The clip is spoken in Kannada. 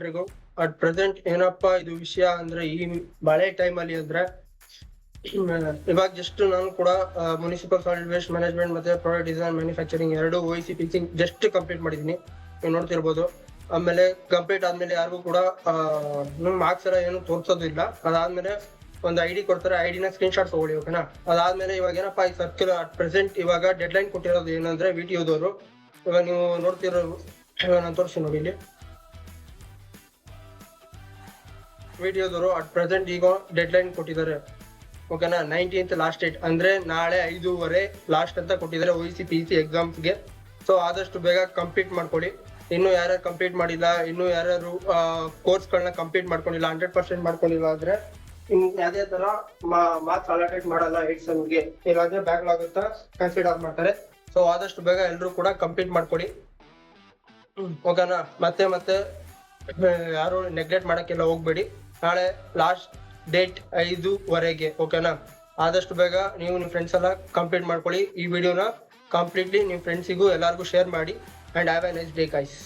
ಎಲ್ರಿಗೂ. ಅಟ್ ಪ್ರೆಸೆಂಟ್ ಏನಪ್ಪಾ ಇದು ವಿಷಯ ಅಂದ್ರೆ, ಈ ಮಳೆ ಟೈಮ್ ಅಲ್ಲಿ ಅಂದ್ರೆ ಇವಾಗ ಜಸ್ಟ್ ನಾನು ಕೂಡ ಮುನಿಸಿಪಲ್ ಸಾಲಿಡ್ ವೇಸ್ಟ್ ಮ್ಯಾನೇಜ್ಮೆಂಟ್ ಮತ್ತೆ ಪ್ರಾಡಕ್ಟ್ ಡಿಸೈನ್ ಮ್ಯಾನುಫ್ಯಾಕ್ಚರಿಂಗ್ ಎರಡು OEC ಟೀಚಿಂಗ್ ಜಸ್ಟ್ ಕಂಪ್ಲೀಟ್ ಮಾಡಿದೀನಿ, ನೀವು ನೋಡ್ತಿರ್ಬೋದು. ಆಮೇಲೆ ಕಂಪ್ಲೀಟ್ ಆದ್ಮೇಲೆ ಯಾರಿಗೂ ಕೂಡ ಮಾರ್ಕ್ಸ್ ಎಲ್ಲ ಏನು ತೋರ್ಸೋದಿಲ್ಲ. ಅದಾದ್ಮೇಲೆ ಒಂದು ID ಕೊಡ್ತಾರೆ, ID ನ ಸ್ಕ್ರೀನ್ ಶಾಟ್ ತಗೊಳ್ಳಿ, ಓಕೆನಾ. ಅದಾದ್ಮೇಲೆ ಇವಾಗ ಏನಪ್ಪಾ ಈ ಸರ್ಕ್ಯುಲರ್ ಅಟ್ ಪ್ರೆಸೆಂಟ್ ಇವಾಗ ಡೆಡ್ ಲೈನ್ ಕೊಟ್ಟಿರೋದು ಏನಂದ್ರೆ VTU ದವರು. ಇವಾಗ ನೀವು ನೋಡ್ತಿರೋ ನಾನು ತೋರಿಸಿ ನೋಡಿ, ಇಲ್ಲಿ ವಿಡಿಯೋದವರು ಅಟ್ ಪ್ರೆಸೆಂಟ್ ಈಗ ಡೆಡ್ ಲೈನ್ ಕೊಟ್ಟಿದ್ದಾರೆ, ಓಕೆನಾ. 19th ಲಾಸ್ಟ್ ಡೇಟ್ ಅಂದ್ರೆ ನಾಳೆ 5:30 ಲಾಸ್ಟ್ ಅಂತ ಕೊಟ್ಟಿದ್ದಾರೆ OEC PEC ಎಕ್ಸಾಮ್ಸ್ಗೆ. ಸೊ ಆದಷ್ಟು ಬೇಗ ಕಂಪ್ಲೀಟ್ ಮಾಡ್ಕೊಳ್ಳಿ. ಇನ್ನು ಯಾರ್ಯಾರು ಕಂಪ್ಲೀಟ್ ಮಾಡಿಲ್ಲ, ಇನ್ನು ಯಾರ್ಯಾರು ಕೋರ್ಸ್ಗಳನ್ನ ಕಂಪ್ಲೀಟ್ ಮಾಡ್ಕೊಂಡಿಲ್ಲ, 100% ಮಾಡ್ಕೊಂಡಿಲ್ಲ ಅಂದ್ರೆ ಯಾವುದೇ ತರ ಮಾರ್ಕ್ಸ್ ಅಲಾಟೆಡ್ ಮಾಡಲ್ಲ ಎಕ್ಸಾಮ್ಗೆ, ಇಲ್ಲಾಂದ್ರೆ ಬ್ಯಾಕ್ಲಾಗ್ ಅಂತ ಕನ್ಸಿಡರ್ ಮಾಡ್ತಾರೆ. ಸೊ ಆದಷ್ಟು ಬೇಗ ಎಲ್ಲರೂ ಕೂಡ ಕಂಪ್ಲೀಟ್ ಮಾಡ್ಕೊಳ್ಳಿ, ಓಕೆನಾ. ಮತ್ತೆ ಯಾರು ನೆಗ್ಲೆಕ್ಟ್ ಮಾಡಕ್ಕೆಲ್ಲ ಹೋಗ್ಬೇಡಿ. ನಾಳೆ ಲಾಸ್ಟ್ ಡೇಟ್ 5:00 ಓಕೆನಾ. ಆದಷ್ಟು ಬೇಗ ನೀವು ನಿಮ್ಮ ಫ್ರೆಂಡ್ಸ್ ಎಲ್ಲ ಕಂಪ್ಲೀಟ್ ಮಾಡ್ಕೊಳ್ಳಿ. ಈ ವಿಡಿಯೋನ ಕಂಪ್ಲೀಟ್ಲಿ ನಿಮ್ಮ ಫ್ರೆಂಡ್ಸಿಗೂ ಎಲ್ಲರಿಗೂ ಶೇರ್ ಮಾಡಿ. And have A nice day guys.